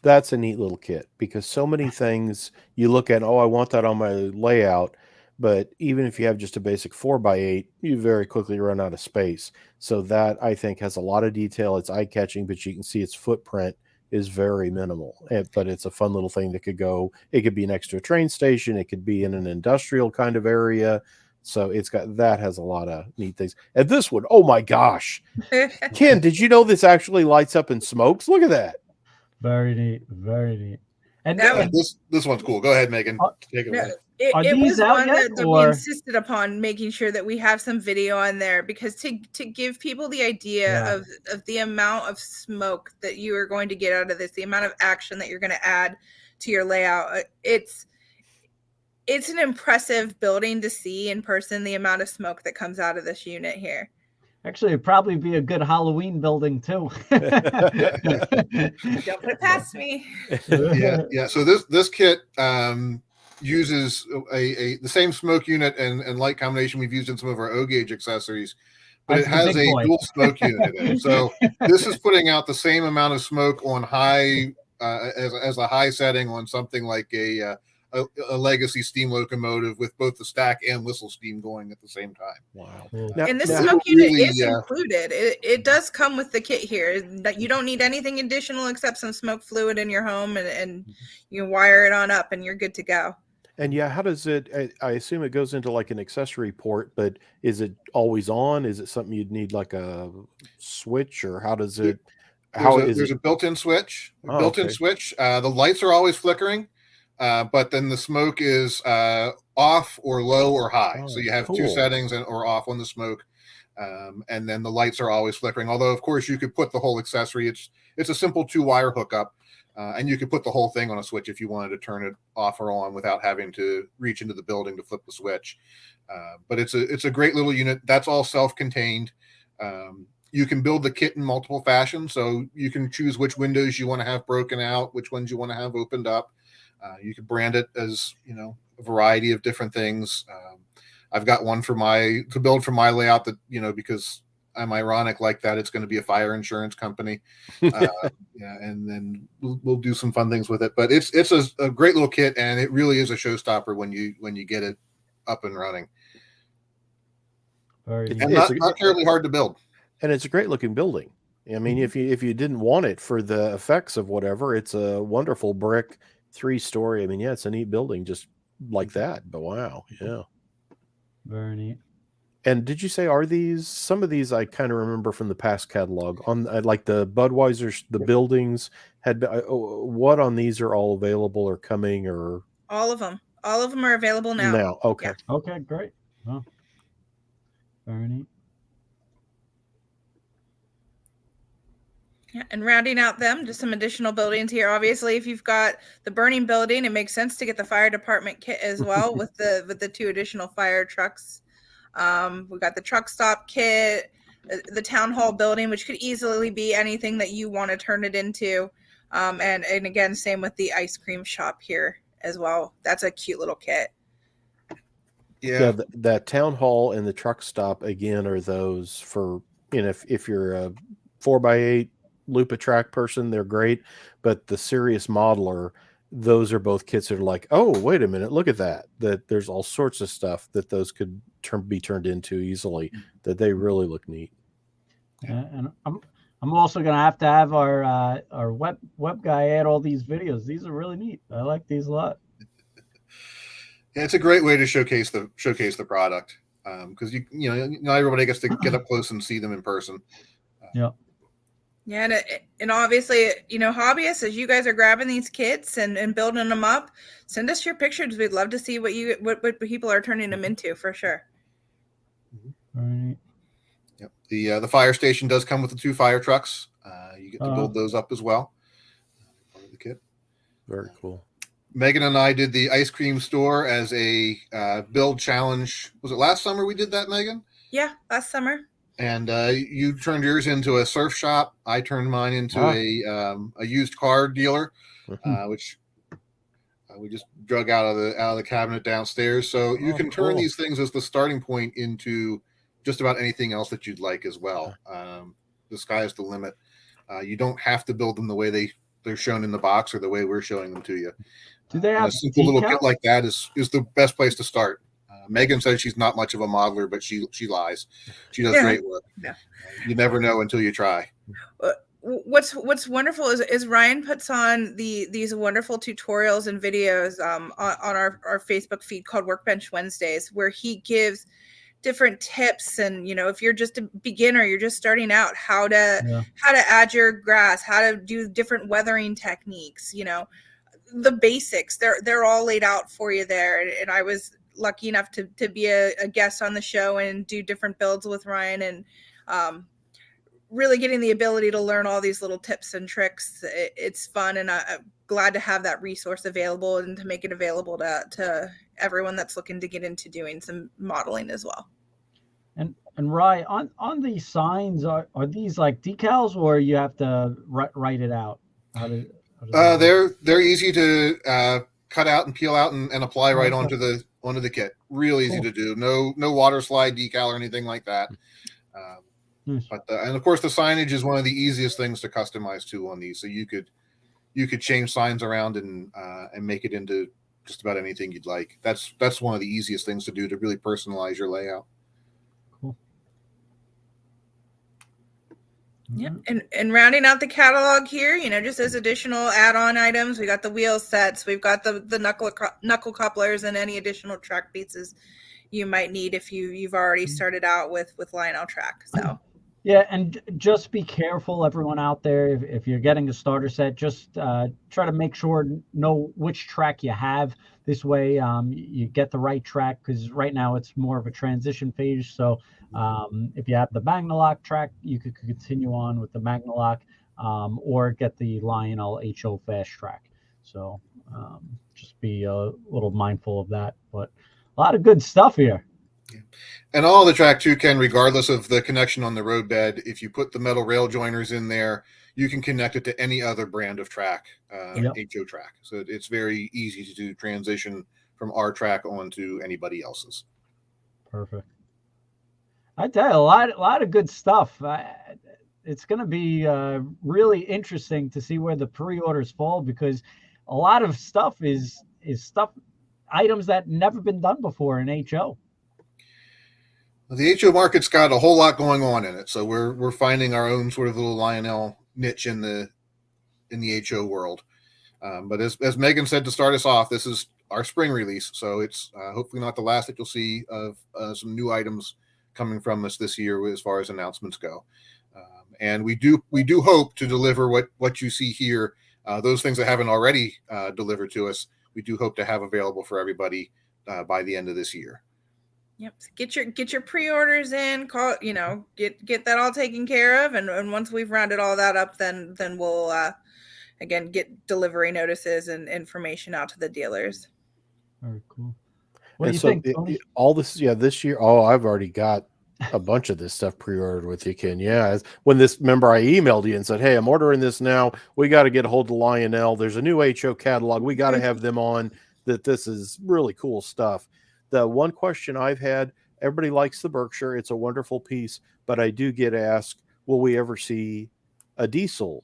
That's a neat little kit, because so many things you look at, I want that on my layout. But even if you have just a basic 4x8, you very quickly run out of space. So that, I think, has a lot of detail. It's eye-catching, but you can see its footprint is very minimal. But it's a fun little thing that could go. It could be next to a train station. It could be in an industrial kind of area. So that has a lot of neat things. And this one, oh my gosh. Ken, did you know this actually lights up and smokes? Look at that. Very neat. Very neat. And this one's cool. Go ahead, Megan. Take it away. It was one that we insisted upon making sure that we have some video on there, because to give people the idea of the amount of smoke that you are going to get out of this, the amount of action that you're going to add to your layout. It's an impressive building to see in person, the amount of smoke that comes out of this unit here. Actually, it'd probably be a good Halloween building too. Don't put it past me. Yeah. So this kit uses the same smoke unit and light combination we've used in some of our O-gauge accessories, but it has a dual smoke unit in it. So this is putting out the same amount of smoke on high as a high setting on something like a legacy steam locomotive with both the stack and whistle steam going at the same time. Wow. And this smoke unit is included. It does come with the kit here. That you don't need anything additional except some smoke fluid in your home, and you wire it on up and you're good to go. And how does it, I assume it goes into like an accessory port, but is it always on? Is it something you'd need like a switch, or how does it, there's a built-in switch, switch. The lights are always flickering, but then the smoke is off or low or high. So you have two settings or off on the smoke. And then the lights are always flickering. Although, of course, you could put the whole accessory. It's a simple 2-wire hookup, and you could put the whole thing on a switch if you wanted to turn it off or on without having to reach into the building to flip the switch. But it's a great little unit. That's all self-contained. You can build the kit in multiple fashions, so you can choose which windows you want to have broken out, which ones you want to have opened up. You can brand it as, a variety of different things. I've got one to build for my layout that, because I'm ironic like that. It's going to be a fire insurance company. And then we'll do some fun things with it, but it's a great little kit, and it really is a showstopper when you get it up and running. And not terribly hard to build. And it's a great looking building. I mean, if you didn't want it for the effects of whatever, it's a wonderful brick 3-story. I mean, yeah, it's a neat building just like that. But wow, yeah. Very neat. And did you say, are these, some of these I kind of remember from the past catalog on like the Budweiser, the buildings had, what on these are all available or coming or? All of them are available now. Now, okay. Yeah. Okay, great. Oh, very neat. Yeah, and rounding out them, just some additional buildings here. Obviously, if you've got the burning building, it makes sense to get the fire department kit as well with the 2 additional fire trucks. We've got the truck stop kit, the town hall building, which could easily be anything that you want to turn it into. And again, same with the ice cream shop here as well. That's a cute little kit. Yeah, that town hall and the truck stop again are those for, if you're a 4x8 loop a track person, they're great. But the serious modeler, those are both kits that are like, oh, wait a minute, look at that. That there's all sorts of stuff that those could be turned into easily. That they really look neat. And I'm also gonna have our web guy add all these videos. These are really neat. I like these a lot. Yeah, it's a great way to showcase the product, because not everybody gets to get up close and see them in person. Yeah. Yeah, and obviously, hobbyists, as you guys are grabbing these kits and building them up, send us your pictures. We'd love to see what people are turning them into for sure. Right. Yep. The fire station does come with the 2 fire trucks. You get to build those up as well. Part of the kit. Very cool. Megan and I did the ice cream store as a build challenge. Was it last summer we did that, Megan? Yeah, last summer. And you turned yours into a surf shop. I turned mine into a used car dealer, which we just drug out of the cabinet downstairs. So you can turn these things as the starting point into just about anything else that you'd like as well. The sky is the limit. You don't have to build them the way they're shown in the box or the way we're showing them to you. Do they have a simple little kit like that is the best place to start. Megan says she's not much of a modeler, but she lies. She does great work. Yeah. You never know until you try. What's wonderful is Ryan puts on these wonderful tutorials and videos on our Facebook feed called Workbench Wednesdays, where he gives different tips. And if you're just a beginner, you're just starting out, how to add your grass, how to do different weathering techniques, the basics. They're all laid out for you there. And I was lucky enough to be a guest on the show and do different builds with Ryan, and really getting the ability to learn all these little tips and tricks. It's fun, and I'm glad to have that resource available and to make it available to everyone that's looking to get into doing some modeling as well. And Ryan, on these signs, are these like decals, or you have to write it out? They're easy to cut out and peel out and apply right onto the kit. Real easy to do. No water slide decal or anything like that. But and of course the signage is one of the easiest things to customize too on these. So you could change signs around and make it into just about anything you'd like. That's one of the easiest things to do to really personalize your layout. Cool. Yeah, and rounding out the catalog here, just as additional add-on items, we got the wheel sets, we've got the knuckle couplers, and any additional track pieces you might need if you've already started out with Lionel track. So Yeah, and just be careful, everyone out there. If you're getting a starter set, just try to make sure know which track you have. This way, you get the right track, because right now it's more of a transition phase. So if you have the Magnalock track, you could continue on with the Magnalock, or get the Lionel HO Fast track. So just be a little mindful of that. But a lot of good stuff here. And all the track too, Ken, regardless of the connection on the roadbed, if you put the metal rail joiners in there, you can connect it to any other brand of track, HO track. So it's very easy to transition from our track onto anybody else's. Perfect. I tell you, a lot of good stuff. It's going to be really interesting to see where the pre-orders fall, because a lot of stuff is items that never been done before in HO. The HO market's got a whole lot going on in it, so we're finding our own sort of little Lionel niche in the HO world. But as Megan said to start us off, this is our spring release, so it's hopefully not the last that you'll see of some new items coming from us this year as far as announcements go. And we do hope to deliver what you see here. Those things that haven't already delivered to us, we do hope to have available for everybody by the end of this year. Yep. Get your pre-orders in, get that all taken care of. And once we've rounded all that up, then we'll, again, get delivery notices and information out to the dealers. Very cool. What do you think, Tony? All this, this year. Oh, I've already got a bunch of this stuff pre-ordered with you, Ken. Yeah. Remember I emailed you and said, hey, I'm ordering this now. We got to get a hold of Lionel. There's a new HO catalog. We got to have them on. That this is really cool stuff. The one question I've had, everybody likes the Berkshire. It's a wonderful piece, but I do get asked, will we ever see a diesel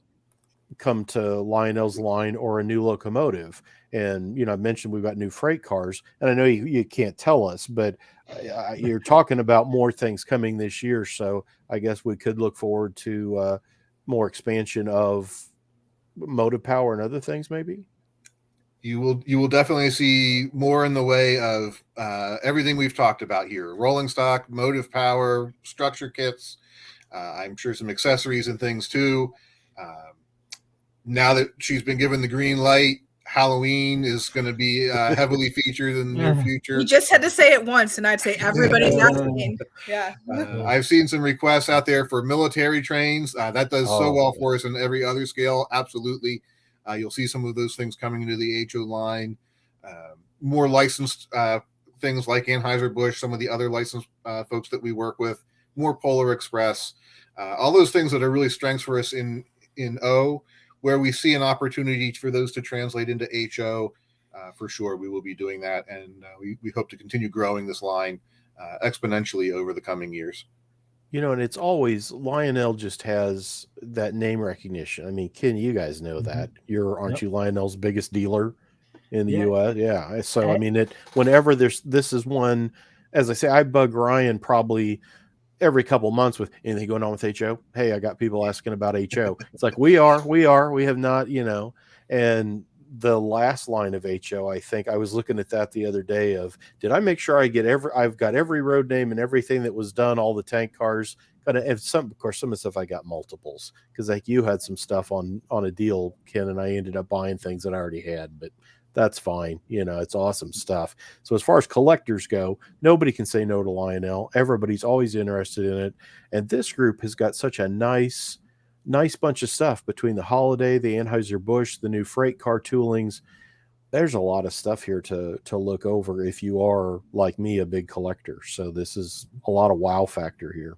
come to Lionel's line or a new locomotive? And, I mentioned we've got new freight cars, and I know you can't tell us, but you're talking about more things coming this year. So I guess we could look forward to more expansion of motive power and other things, maybe. You will definitely see more in the way of everything we've talked about here: rolling stock, motive power, structure kits. I'm sure some accessories and things too. Now that she's been given the green light, Halloween is going to be heavily featured in the near future. You just had to say it once, and I'd say everybody's asking. Yeah. I've seen some requests out there for military trains. That does so well for us in every other scale. Absolutely. You'll see some of those things coming into the HO line. More licensed things like Anheuser-Busch, some of the other licensed folks that we work with, more Polar Express, all those things that are really strengths for us in O, where we see an opportunity for those to translate into HO. For sure, we will be doing that, and we hope to continue growing this line exponentially over the coming years. And it's always Lionel just has that name recognition. I mean, Ken, you guys know that. Aren't you Lionel's biggest dealer in the U.S.? Yeah. So, I mean, whenever this is one, as I say, I bug Ryan probably every couple months with anything going on with HO. Hey, I got people asking about HO. It's like, we have not, and the last line of HO, I think I was looking at that the other day of, did I make sure I've got every road name and everything that was done, all the tank cars, and some of the stuff I got multiples, because like you had some stuff on a deal, Ken, and I ended up buying things that I already had, but that's fine. It's awesome stuff. So as far as collectors go, nobody can say no to Lionel. Everybody's always interested in it. And this group has got such a nice bunch of stuff between the Holiday, the Anheuser-Busch, the new freight car toolings. There's a lot of stuff here to look over if you are, like me, a big collector. So this is a lot of wow factor here.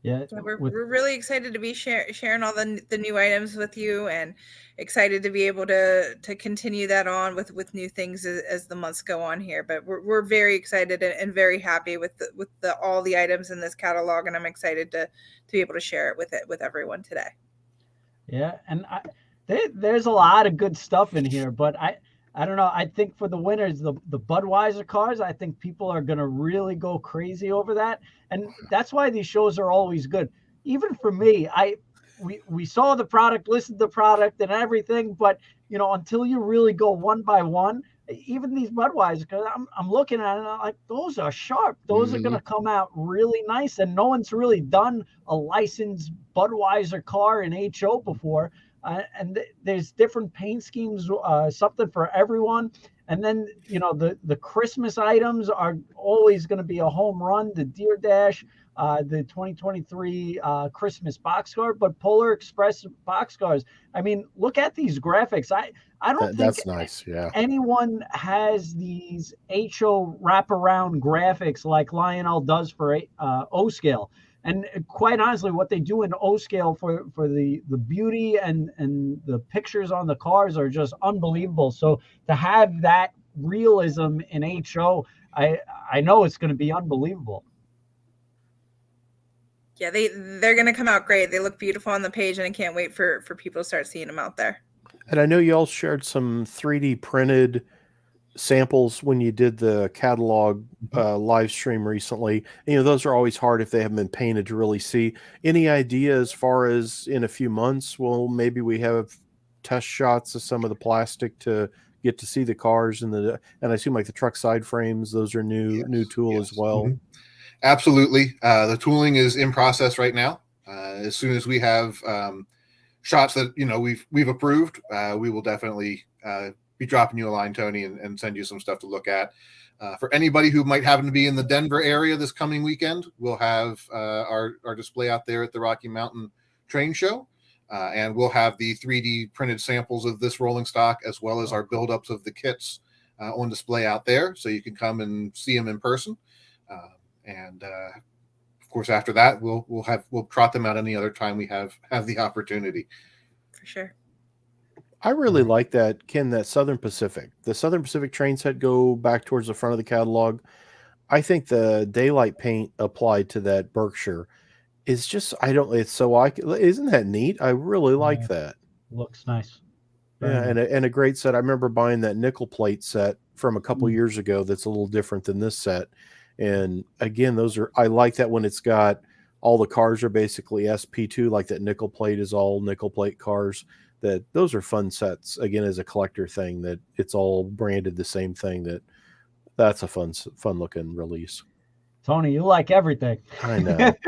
Yeah, we're really excited to be sharing all the new items with you, and excited to be able to continue that on with new things as the months go on here. But we're very excited and very happy with all the items in this catalog, and I'm excited to be able to share it with everyone today. Yeah, and there's a lot of good stuff in here, but I don't know. I think for the winners, the Budweiser cars, I think people are going to really go crazy over that. And that's why these shows are always good. Even for me, we saw the product, listened to the product and everything, but until you really go one by one, even these Budweiser, because I'm looking at it and I'm like, those are sharp. Those are going to come out really nice. And no one's really done a licensed Budweiser car in HO before. There's different paint schemes, something for everyone. And then, the Christmas items are always going to be a home run. The Deer Dash, the 2023 Christmas boxcar, but Polar Express boxcars. I mean, look at these graphics. I don't think that's nice. Yeah. anyone has these HO wraparound graphics like Lionel does for O scale. And quite honestly, what they do in O scale for the beauty and the pictures on the cars are just unbelievable. So to have that realism in HO, I know it's going to be unbelievable. Yeah, they're going to come out great. They look beautiful on the page, and I can't wait for people to start seeing them out there. And I know you all shared some 3D printed samples when you did the catalog live stream recently. Those are always hard if they haven't been painted to really see. Any idea as far as in a few months, well, maybe we have test shots of some of the plastic to get to see the cars and I assume like the truck side frames, those are new tool as well. Mm-hmm. Absolutely. The tooling is in process right now. As soon as we have shots that we've approved, we will definitely be dropping you a line, Tony, and send you some stuff to look at. For anybody who might happen to be in the Denver area this coming weekend, we'll have our display out there at the Rocky Mountain Train Show, and we'll have the 3D printed samples of this rolling stock as well as our buildups of the kits on display out there, so you can come and see them in person. Of course, after that, we'll trot them out any other time we have the opportunity. For sure. I really like that, Ken, that Southern Pacific. The Southern Pacific train set go back towards the front of the catalog. I think the daylight paint applied to that Berkshire is just, isn't that neat? I really like that. Looks nice. Yeah, and a great set. I remember buying that nickel plate set from a couple years ago that's a little different than this set. And again, I like that when it's got all the cars are basically SP2, like that nickel plate is all nickel plate cars. Those are fun sets, again, as a collector thing, that it's all branded the same thing. That's a fun looking release. Tony, you like everything. I know. That.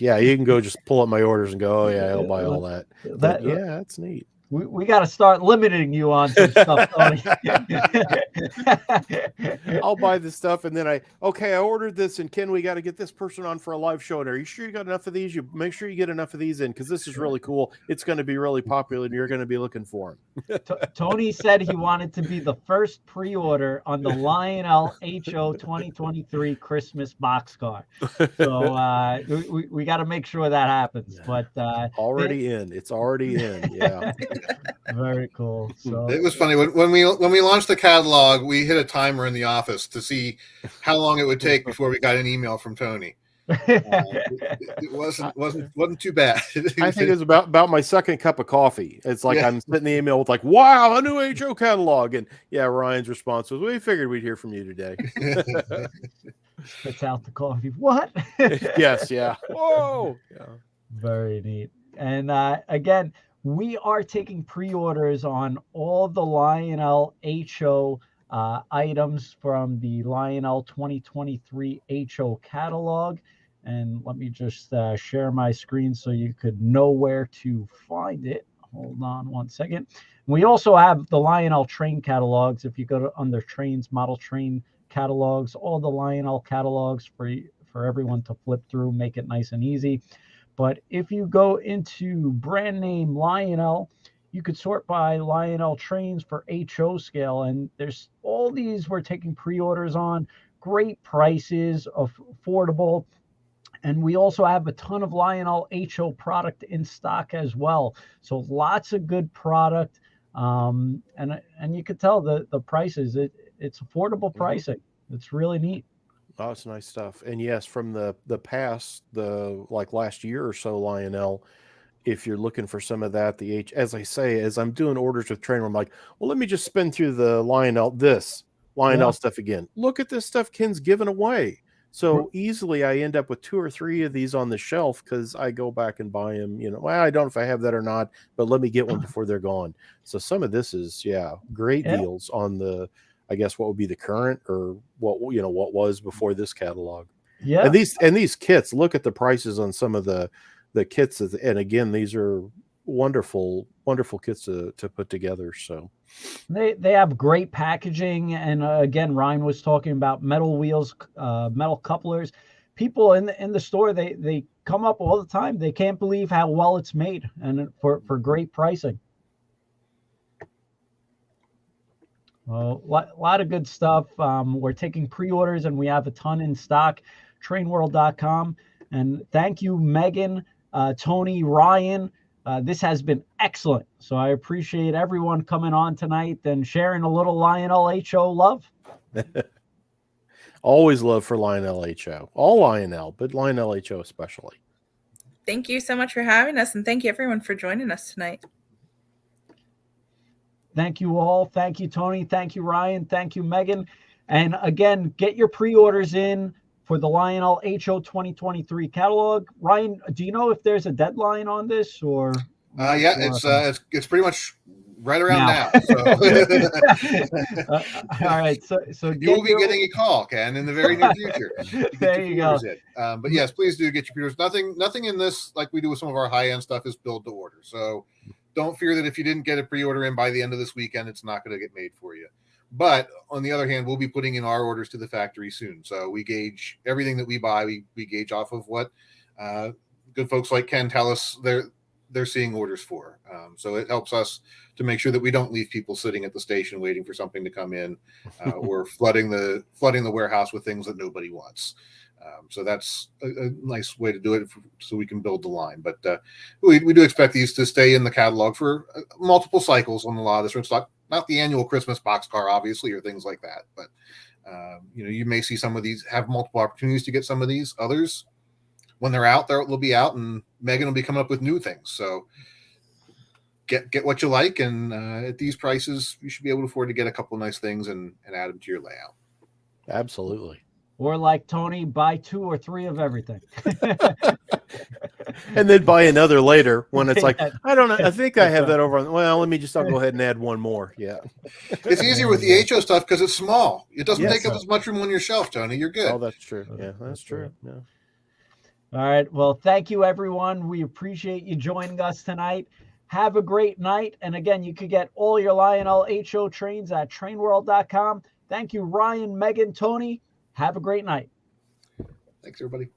Yeah, you can go just pull up my orders and go, oh yeah, I'll buy all that. That's neat. We got to start limiting you on some stuff, Tony. I'll buy this stuff, and then I ordered this, and Ken, we got to get this person on for a live show. And are you sure you got enough of these? You make sure you get enough of these in, because this is really cool. It's going to be really popular, and you're going to be looking for them. Tony said he wanted to be the first pre-order on the Lionel HO 2023 Christmas boxcar. So we got to make sure that happens. But it's already in. Yeah. Very cool. So it was funny when we launched the catalog, we hit a timer in the office to see how long it would take before we got an email from Tony. It wasn't too bad. I think it was about my second cup of coffee. It's like I'm sending the email with like, wow, a new HO catalog, and Ryan's response was, we figured we'd hear from you today. Spits out the coffee. What? Yes, yeah. Whoa. Yeah. Very neat. And again, we are taking pre-orders on all the Lionel HO items from the Lionel 2023 HO catalog. And let me just share my screen so you could know where to find it. Hold on one second. We also have the Lionel train catalogs. If you go to under trains, model train catalogs, all the Lionel catalogs for everyone to flip through, make it nice and easy. But if you go into brand name Lionel, you could sort by Lionel trains for HO scale. And there's all these we're taking pre-orders on, great prices, affordable. And we also have a ton of Lionel HO product in stock as well. So lots of good product. And you could tell the prices, it's affordable pricing. It's really neat. Oh, it's nice stuff. And yes, from the past, like last year or so, Lionel, if you're looking for some of that, as I say, as I'm doing orders with Trainer, I'm like, well, let me just spin through the Lionel stuff again. Look at this stuff Ken's giving away. So easily I end up with 2 or 3 of these on the shelf because I go back and buy them, well, I don't know if I have that or not, but let me get one before they're gone. So some of this is, great deals on the, I guess what would be the current or what was before this catalog. Yeah. And these kits, look at the prices on some of the kits. And again, these are wonderful kits to put together. So they have great packaging, and again, Ryan was talking about metal wheels, metal couplers. People in the store, they come up all the time. They can't believe how well it's made, and for great pricing. Well, a lot of good stuff. We're taking pre-orders, and we have a ton in stock. Trainworld.com. And thank you, Megan, Tony, Ryan. This has been excellent. So I appreciate everyone coming on tonight and sharing a little Lionel H.O. love. Always love for Lionel H.O. All Lionel, but Lionel H.O. especially. Thank you so much for having us, and thank you everyone for joining us tonight. Thank you all. Thank you, Tony. Thank you, Ryan. Thank you, Megan. And again, get your pre-orders in for the Lionel H.O. 2023 catalog. Ryan, do you know if there's a deadline on this or? It's pretty much right around now. So. All right. So you will be getting a call, Ken, in the very near future. There you go. But yes, please do get your pre-orders. Nothing in this, like we do with some of our high-end stuff, is build to order. So don't fear that if you didn't get a pre-order in by the end of this weekend, it's not going to get made for you. But on the other hand, we'll be putting in our orders to the factory soon. So we gauge everything that we buy. We gauge off of what good folks like Ken tell us they're seeing orders for. So it helps us to make sure that we don't leave people sitting at the station waiting for something to come in, or flooding the warehouse with things that nobody wants. So that's a nice way to do it so we can build the line. But we do expect these to stay in the catalog for multiple cycles on a lot of this stock. Not the annual Christmas boxcar, obviously, or things like that. But, you may see some of these have multiple opportunities to get some of these. Others, when they're out, they'll be out, and Megan will be coming up with new things. So get what you like, and at these prices, you should be able to afford to get a couple of nice things and add them to your layout. Absolutely. Or like Tony, buy 2 or 3 of everything. And then buy another later when it's like, I don't know. I think I have that over. Well, I'll go ahead and add one more. Yeah. It's easier with the HO stuff because it's small. It doesn't take up as much room on your shelf, Tony. You're good. Oh, that's true. Yeah, that's true. Yeah. All right. Well, thank you, everyone. We appreciate you joining us tonight. Have a great night. And again, you can get all your Lionel HO trains at trainworld.com. Thank you, Ryan, Megan, Tony. Have a great night. Thanks, everybody.